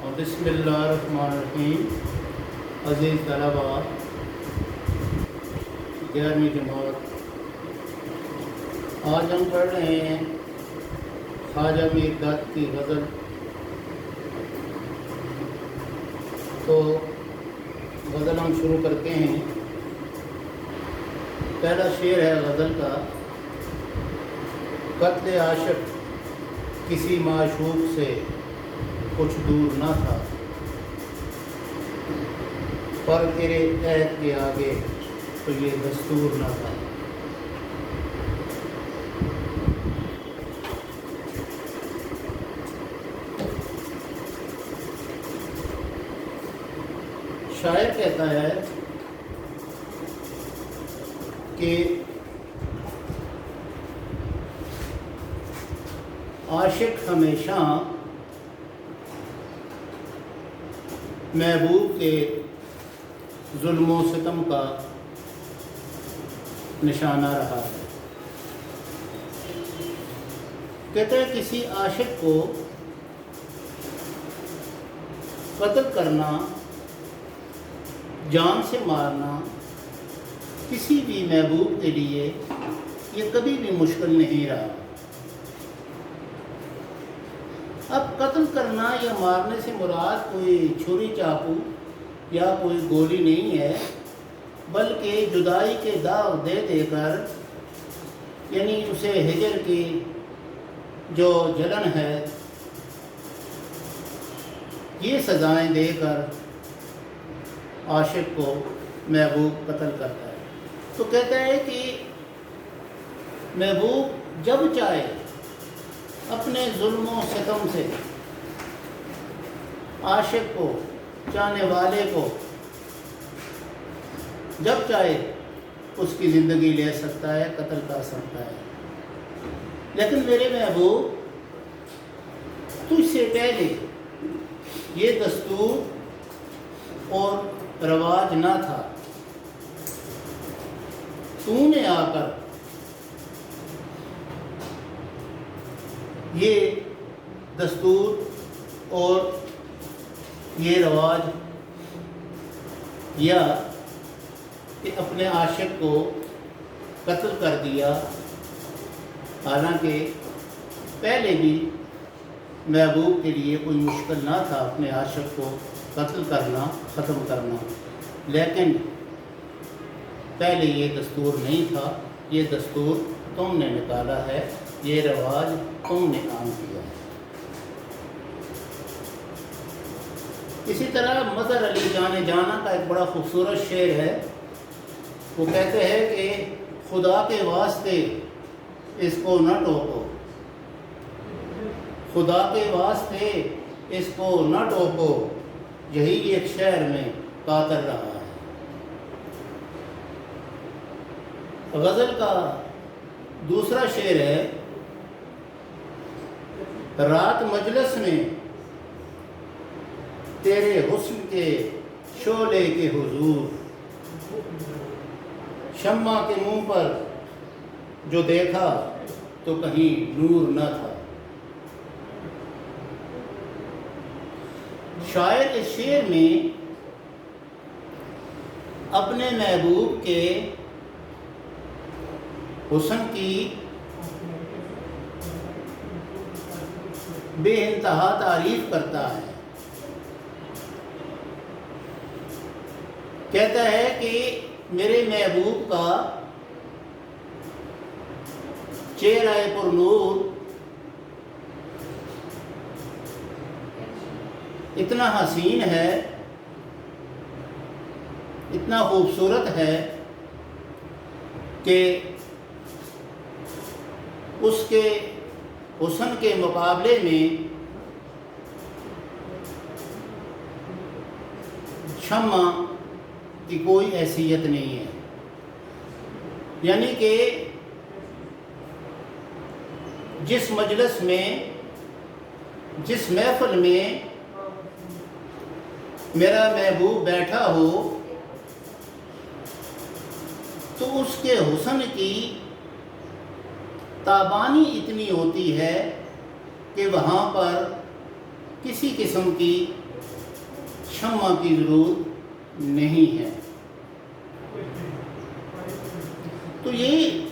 بسم اللہ الرحمن الرحیم۔ عزیز طلباء، 11ویں جماعت، آج ہم پڑھ رہے ہیں خواجہ میر دت کی غزل۔ تو غزل ہم شروع کرتے ہیں۔ پہلا شعر ہے غزل کا: قتل عاشق کسی معشوق سے کچھ دور نہ تھا، پر تیرے عہد کے آگے تو یہ دستور نہ تھا۔ شاعر کہتا ہے کہ عاشق ہمیشہ محبوب کے ظلم و ستم کا نشانہ رہا ہے۔ کہتے ہیں کسی عاشق کو قتل کرنا، جان سے مارنا کسی بھی محبوب کے لیے یہ کبھی بھی مشکل نہیں رہا۔ اب قتل کرنا یا مارنے سے مراد کوئی چھری چاقو یا کوئی گولی نہیں ہے، بلکہ جدائی کے داغ دے دے کر، یعنی اسے ہجر کی جو جلن ہے یہ سزائیں دے کر عاشق کو محبوب قتل کرتا ہے۔ تو کہتا ہے کہ محبوب جب چاہے اپنے ظلم و ستم سے عاشق کو، چاہنے والے کو جب چاہے اس کی زندگی لے سکتا ہے، قتل کر سکتا ہے۔ لیکن میرے محبوب، تجھ سے پہلے یہ دستور اور رواج نہ تھا۔ تو نے آ کر یہ دستور اور یہ رواج یا کہ اپنے عاشق کو قتل کر دیا، حالانکہ پہلے بھی محبوب کے لیے کوئی مشکل نہ تھا اپنے عاشق کو قتل کرنا، ختم کرنا، لیکن پہلے یہ دستور نہیں تھا۔ یہ دستور تم نے نکالا ہے، یہ رواج تم نے عام کیا ہے۔ اسی طرح مظہر علی جان جانا کا ایک بڑا خوبصورت شعر ہے۔ وہ کہتے ہیں کہ خدا کے واسطے اس کو نہ ٹوکو، خدا کے واسطے اس کو نہ ٹوکو، یہی ایک شہر میں قاتل رہا ہے۔ غزل کا دوسرا شعر ہے: رات مجلس میں تیرے حسن کے شعلے کے حضور، شمع کے منہ پر جو دیکھا تو کہیں نور نہ تھا۔ شاعر اس شعر میں اپنے محبوب کے حسن کی بے انتہا تعریف کرتا ہے۔ کہتا ہے کہ میرے محبوب کا چہرہ پر نور اتنا حسین ہے، اتنا خوبصورت ہے کہ اس کے حسن کے مقابلے میں شمع کی کوئی حیثیت نہیں ہے۔ یعنی کہ جس مجلس میں، جس محفل میں میرا محبوب بیٹھا ہو تو اس کے حسن کی تابانی اتنی ہوتی ہے کہ وہاں پر کسی قسم کی شمع کی ضرورت نہیں ہے۔ تو یہی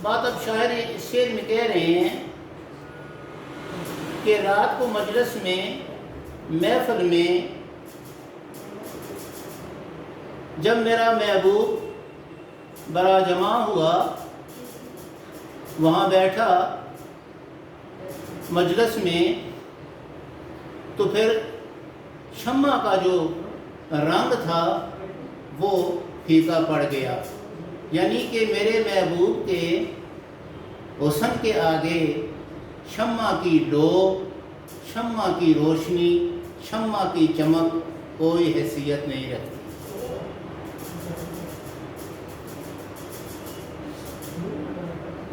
بات اب شاعر اس شعر میں کہہ رہے ہیں کہ رات کو مجلس میں، محفل میں، جب میرا محبوب برا جمع ہوا، وہاں بیٹھا مجلس میں، تو پھر شمع کا جو رنگ تھا وہ پھیکا پڑ گیا، یعنی کہ میرے محبوب کے حسن کے آگے شمع کی لو، شمع کی روشنی، شمع کی چمک کوئی حیثیت نہیں رکھتی۔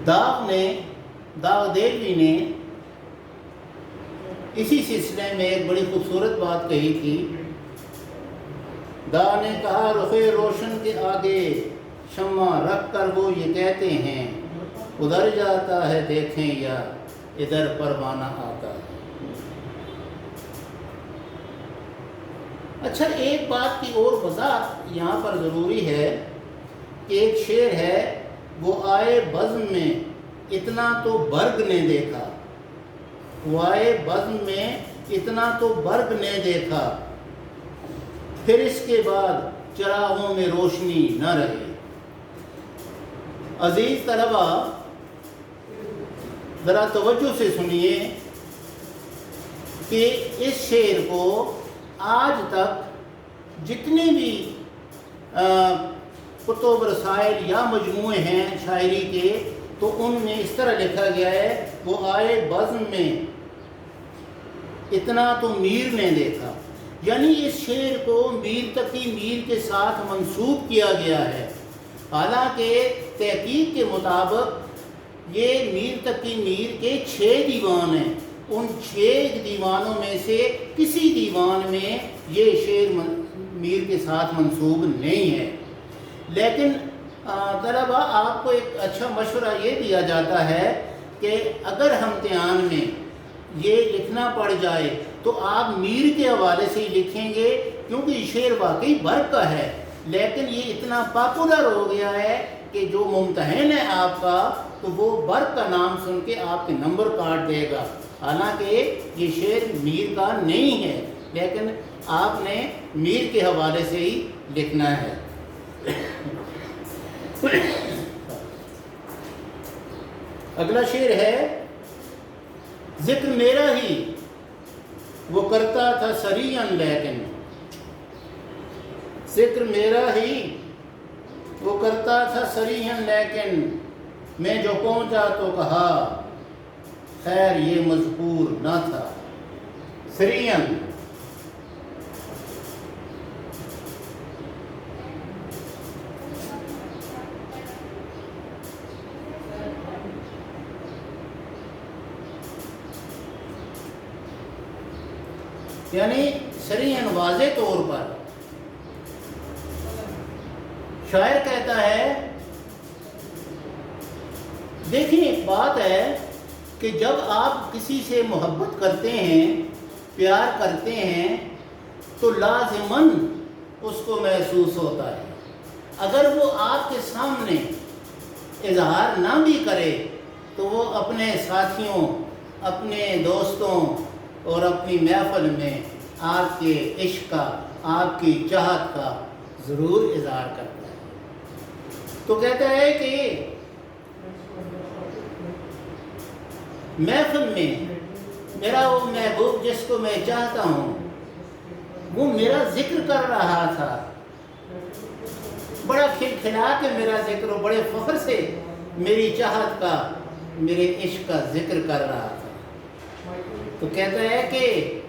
داغ دہلوی نے اسی سلسلے میں ایک بڑی خوبصورت بات کہی تھی۔ داغ نے کہا رخ روشن کے آگے شمع رکھ کر وہ یہ کہتے ہیں، ادھر جاتا ہے دیکھیں یا ادھر پروانہ آتا ہے۔ اچھا، ایک بات کی اور وضاحت یہاں پر ضروری ہے کہ ایک شعر ہے، وہ آئے بزم میں اتنا تو برگ نے دیکھا، وہ آئے بزم میں اتنا تو برگ نے دیکھا، پھر اس کے بعد چراغوں میں روشنی نہ رہی۔ عزیز طلبہ، ذرا توجہ سے سنیے کہ اس شعر کو آج تک جتنے بھی کتب رسائل یا مجموعے ہیں شاعری کے، تو ان میں اس طرح لکھا گیا ہے، وہ آئے بزم میں اتنا تو میر نے دیکھا، یعنی اس شعر کو میر تقی میر کے ساتھ منسوب کیا گیا ہے، حالانکہ تحقیق کے مطابق یہ میر تقی میر کے 6 دیوان ہیں، ان 6 دیوانوں میں سے کسی دیوان میں یہ شعر میر کے ساتھ منسوب نہیں ہے۔ لیکن طلبہ، آپ کو ایک اچھا مشورہ یہ دیا جاتا ہے کہ اگر امتحان میں یہ لکھنا پڑ جائے تو آپ میر کے حوالے سے ہی لکھیں گے، کیونکہ یہ شعر واقعی برق کا ہے، لیکن یہ اتنا پاپولر ہو گیا ہے کہ جو ممتحن ہے آپ کا، تو وہ برق کا نام سن کے آپ کے نمبر کاٹ دے گا، حالانکہ یہ شعر میر کا نہیں ہے، لیکن آپ نے میر کے حوالے سے ہی لکھنا ہے۔ اگلا شعر ہے، ذکر میرا ہی وہ کرتا تھا سریعاً لیکن، ذکر میرا ہی وہ کرتا تھا سریعاً لیکن، میں جو پہنچا تو کہا خیر یہ مذکور نہ تھا۔ سریعاً یعنی سریعاً واضح طور پر شاعر کہتا ہے، دیکھیں ایک بات ہے کہ جب آپ کسی سے محبت کرتے ہیں، پیار کرتے ہیں، تو لازماً اس کو محسوس ہوتا ہے، اگر وہ آپ کے سامنے اظہار نہ بھی کرے تو وہ اپنے ساتھیوں، اپنے دوستوں اور اپنی محفل میں آپ کے عشق کا، آپ کی چاہت کا ضرور اظہار کرتا ہے۔ تو کہتا ہے کہ محفل میں میرا وہ محبوب جس کو میں چاہتا ہوں، وہ میرا ذکر کر رہا تھا، بڑا کھلکھلا کے میرا ذکر، بڑے فخر سے میری چاہت کا، میرے عشق کا ذکر کر رہا تھا۔ تو کہتا ہے کہ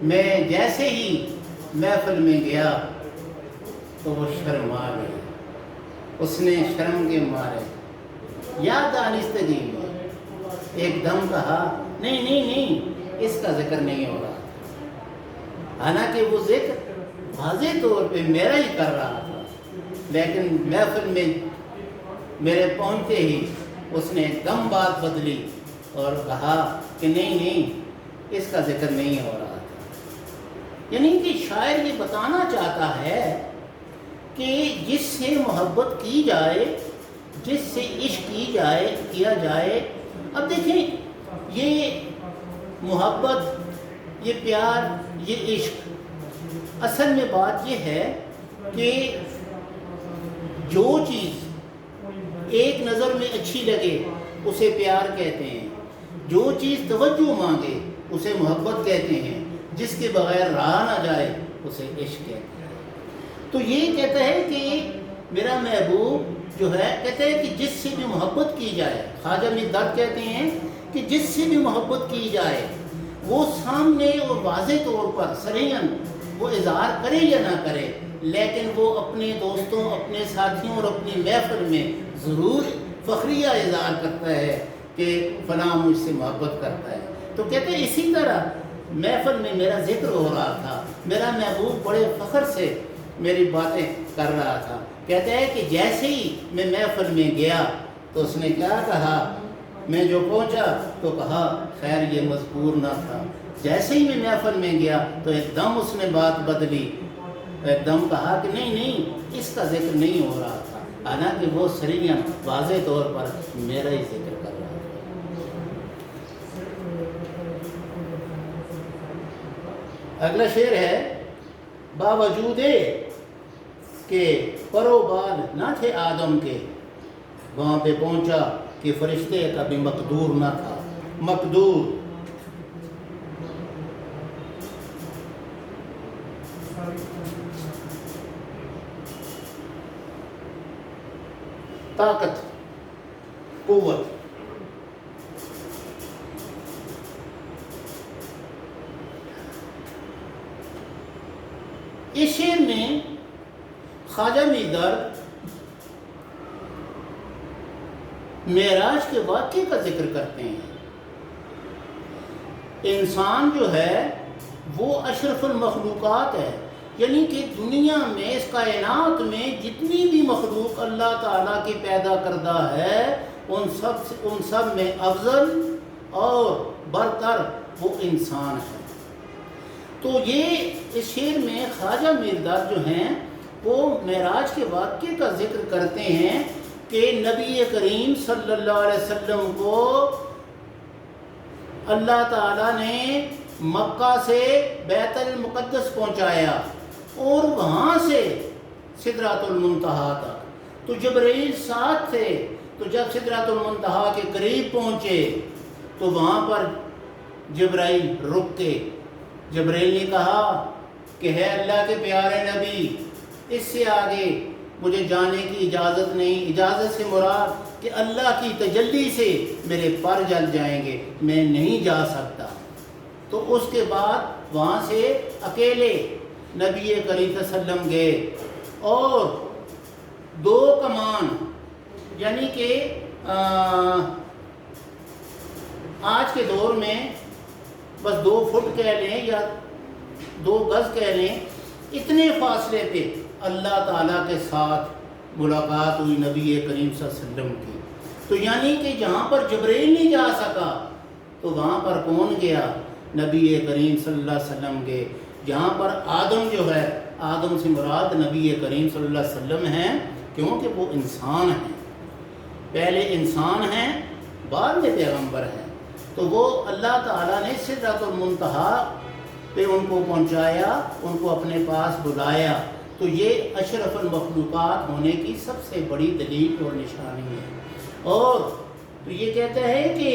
میں جیسے ہی محفل میں گیا تو وہ شرما گیا، اس نے شرم کے مارے یا دانستگی میں ایک دم کہا نہیں نہیں نہیں، اس کا ذکر نہیں ہو رہا، حالانکہ وہ ذکر واضح طور پہ میرا ہی کر رہا تھا، لیکن محفل میں میرے پہنچتے ہی اس نے ایک دم بات بدلی اور کہا کہ نہیں نہیں، اس کا ذکر نہیں ہو رہا تھا۔ یعنی کہ شاعر یہ بتانا چاہتا ہے کہ جس سے محبت کی جائے، جس سے عشق کیا جائے. اب دیکھیں، یہ محبت، یہ پیار، یہ عشق، اصل میں بات یہ ہے کہ جو چیز ایک نظر میں اچھی لگے اسے پیار کہتے ہیں، جو چیز توجہ مانگے اسے محبت کہتے ہیں، جس کے بغیر رہا نہ جائے اسے عشق کہتے ہیں. تو یہ کہتا ہے کہ میرا محبوب جو ہے، کہتے ہیں کہ جس سے بھی محبت کی جائے، خواجہ مقداد کہتے ہیں کہ جس سے بھی محبت کی جائے وہ سامنے اور واضح طور پر صریحاً وہ اظہار کرے یا نہ کرے، لیکن وہ اپنے دوستوں، اپنے ساتھیوں اور اپنی محفل میں ضرور فخریہ اظہار کرتا ہے کہ فلاں مجھ سے محبت کرتا ہے. تو کہتے ہیں اسی طرح محفل میں میرا ذکر ہو رہا تھا، میرا محبوب بڑے فخر سے میری باتیں کر رہا تھا. کہتے ہیں کہ جیسے ہی میں محفل میں گیا تو اس نے کیا کہا، میں جو پہنچا تو کہا خیر یہ مذکور نہ تھا. جیسے ہی میں محفل میں گیا تو ایک دم اس نے بات بدلی، ایک دم کہا کہ نہیں اس کا ذکر نہیں ہو رہا تھا، حالانکہ وہ صریحاً واضح طور پر میرا ہی ذکر کر رہا تھا. اگلا شعر ہے، باوجود کہ پرو بال نہ تھے آدم کے، وہاں پہ پہنچا کہ فرشتے کا بھی مقدور نہ تھا. مقدور طاقت، قوت. اس شعر میں خواجہ مقداد معراج کے واقعے کا ذکر کرتے ہیں. انسان جو ہے وہ اشرف المخلوقات ہے، یعنی کہ دنیا میں، اس کائنات میں جتنی بھی مخلوق اللہ تعالیٰ کی پیدا کردہ ہے ان سب میں افضل اور برتر وہ انسان ہے. تو یہ اس شعر میں خواجہ مقداد جو ہیں وہ معراج کے واقعے کا ذکر کرتے ہیں کہ نبی کریم صلی اللہ علیہ وسلم کو اللہ تعالیٰ نے مکہ سے بیت المقدس پہنچایا اور وہاں سے سدرۃ المنتہا تک. تو جبرائیل ساتھ تھے، تو جب سدرۃ المنتہا کے قریب پہنچے تو وہاں پر جبرائیل رک کے جبرائیل نے کہا کہ ہے اللہ کے پیارے نبی، اس سے آگے مجھے جانے کی اجازت نہیں. اجازت سے مراد کہ اللہ کی تجلی سے میرے پر جل جائیں گے، میں نہیں جا سکتا. تو اس کے بعد وہاں سے اکیلے نبی کریم صلی اللہ علیہ وسلم گئے اور 2 کمان، یعنی کہ آج کے دور میں بس 2 فٹ کہہ لیں یا 2 گز کہہ لیں، اتنے فاصلے پہ اللہ تعالیٰ کے ساتھ ملاقات ہوئی نبی کریم صلی اللہ علیہ وسلم کی. تو یعنی کہ جہاں پر جبرائیل نہیں جا سکا تو وہاں پر کون گیا؟ نبی کریم صلی اللہ علیہ وسلم گئے. جہاں پر آدم جو ہے، آدم سے مراد نبی کریم صلی اللہ علیہ وسلم ہیں، کیونکہ وہ انسان ہیں، پہلے انسان ہیں بعد میں پیغمبر ہیں. تو وہ اللہ تعالیٰ نے سدرۃ المنتہا پہ ان کو پہنچایا، ان کو اپنے پاس بلایا. تو یہ اشرف المخلوقات ہونے کی سب سے بڑی دلیل اور نشانی ہے. اور تو یہ کہتا ہے کہ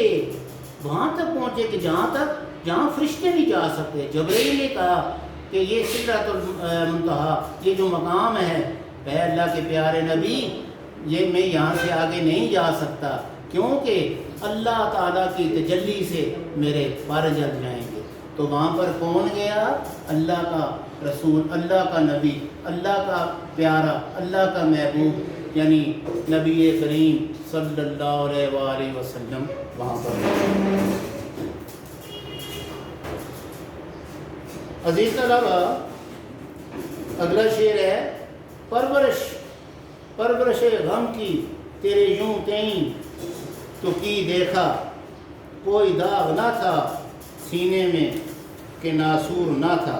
وہاں تک پہنچے کہ جہاں فرشتے نہیں جا سکتے. جبرائیل نے کہا کہ یہ سدرۃ المنتہا، یہ جو مقام ہے، اے اللہ کے پیارے نبی، یہ میں یہاں سے آگے نہیں جا سکتا کیونکہ اللہ تعالیٰ کی تجلی سے میرے پر جل جائیں گے. تو وہاں پر کون گیا؟ اللہ کا رسول، اللہ کا نبی، اللہ کا پیارا، اللہ کا محبوب، یعنی نبی کریم صلی اللہ علیہ وآلہ وسلم وہاں پر. عزیز طلبہ، اگلا شعر ہے، پرورش غم کی تیرے یوں تئیں تو کی دیکھا، کوئی داغ نہ تھا سینے میں کہ ناسور نہ تھا.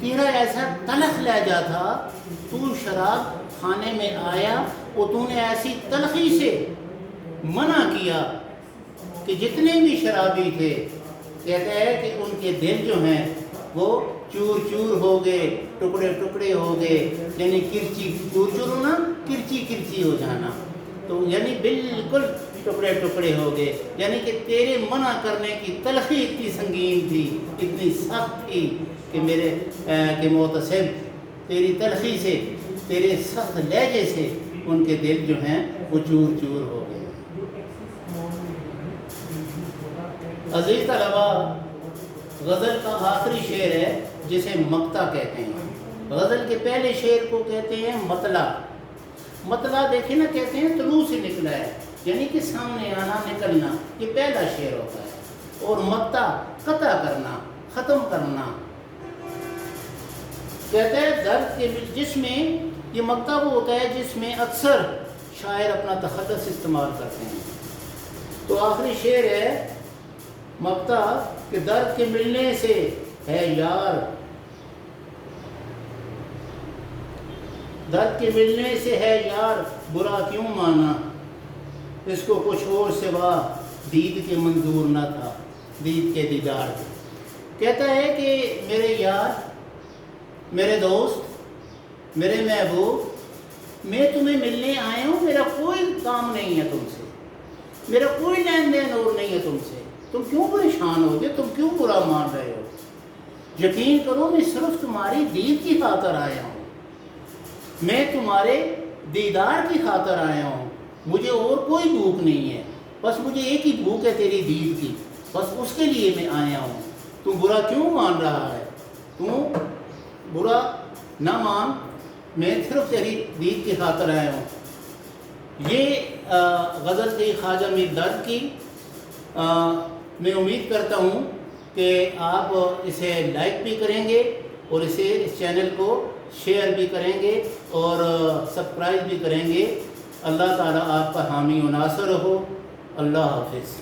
تیرا ایسا تلخ لہجہ تھا، تو شراب کھانے میں آیا اور تو نے ایسی تلخی سے منع کیا کہ جتنے بھی شرابی تھے کہتا ہے کہ ان کے دل جو ہیں وہ چور چور ہو گئے، ٹکڑے ٹکڑے ہو گئے، یعنی کرچی، چور چور ہونا، کرچی کرچی ہو جانا، تو یعنی بالکل ٹکڑے ٹکڑے ہو گئے، یعنی کہ تیرے منع کرنے کی تلخی اتنی سنگین تھی، اتنی سخت تھی کہ میرے کہ محتسب تیری تلخی سے، تیرے سخت لہجے سے ان کے دل جو ہیں وہ چور چور ہو گئے۔ عزیز طلبہ، غزل کا آخری شعر ہے جسے مقطع کہتے ہیں۔ غزل کے پہلے شعر کو کہتے ہیں مطلع۔ مطلع دیکھیں نا، کہتے ہیں طلوع سے نکلا ہے، یعنی کہ سامنے آنا، نکلنا، یہ پہلا شعر ہوتا ہے۔ اور مقطع قطع کرنا، ختم کرنا، کہتے ہیں درد کے جس میں، یہ مقطع وہ ہوتا ہے جس میں اکثر شاعر اپنا تخلص استعمال کرتے ہیں۔ تو آخری شعر ہے مقطع کہ درد کے ملنے سے ہے یار، درد کے ملنے سے ہے یار، برا کیوں مانا، اس کو کچھ اور سوا دید کے منظور نہ تھا، دید کے دیدار کے۔ کہتا ہے کہ میرے یار، میرے دوست، میرے محبوب، میں تمہیں ملنے آیا ہوں، میرا کوئی کام نہیں ہے تم سے، میرا کوئی لین دین اور نہیں ہے تم سے، تم کیوں پریشان ہو گے، تم کیوں برا مان رہے ہو؟ یقین کرو میں صرف تمہاری دید کی خاطر آیا ہوں، میں تمہارے دیدار کی خاطر آیا ہوں، مجھے اور کوئی بھوک نہیں ہے، بس مجھے ایک ہی بھوک ہے تیری دید کی، بس اس کے لیے میں آیا ہوں۔ تم برا کیوں مان رہا ہے؟ تم برا نہ مان، میں صرف تیری دید کی خاطر آیا ہوں۔ یہ غزل تھی خواجہ میر درد کی۔ میں امید کرتا ہوں کہ آپ اسے لائک بھی کریں گے اور اس چینل کو شیئر بھی کریں گے اور سبسکرائب بھی کریں گے۔ اللہ تعالیٰ آپ کا حامی و ناصر ہو۔ اللہ حافظ۔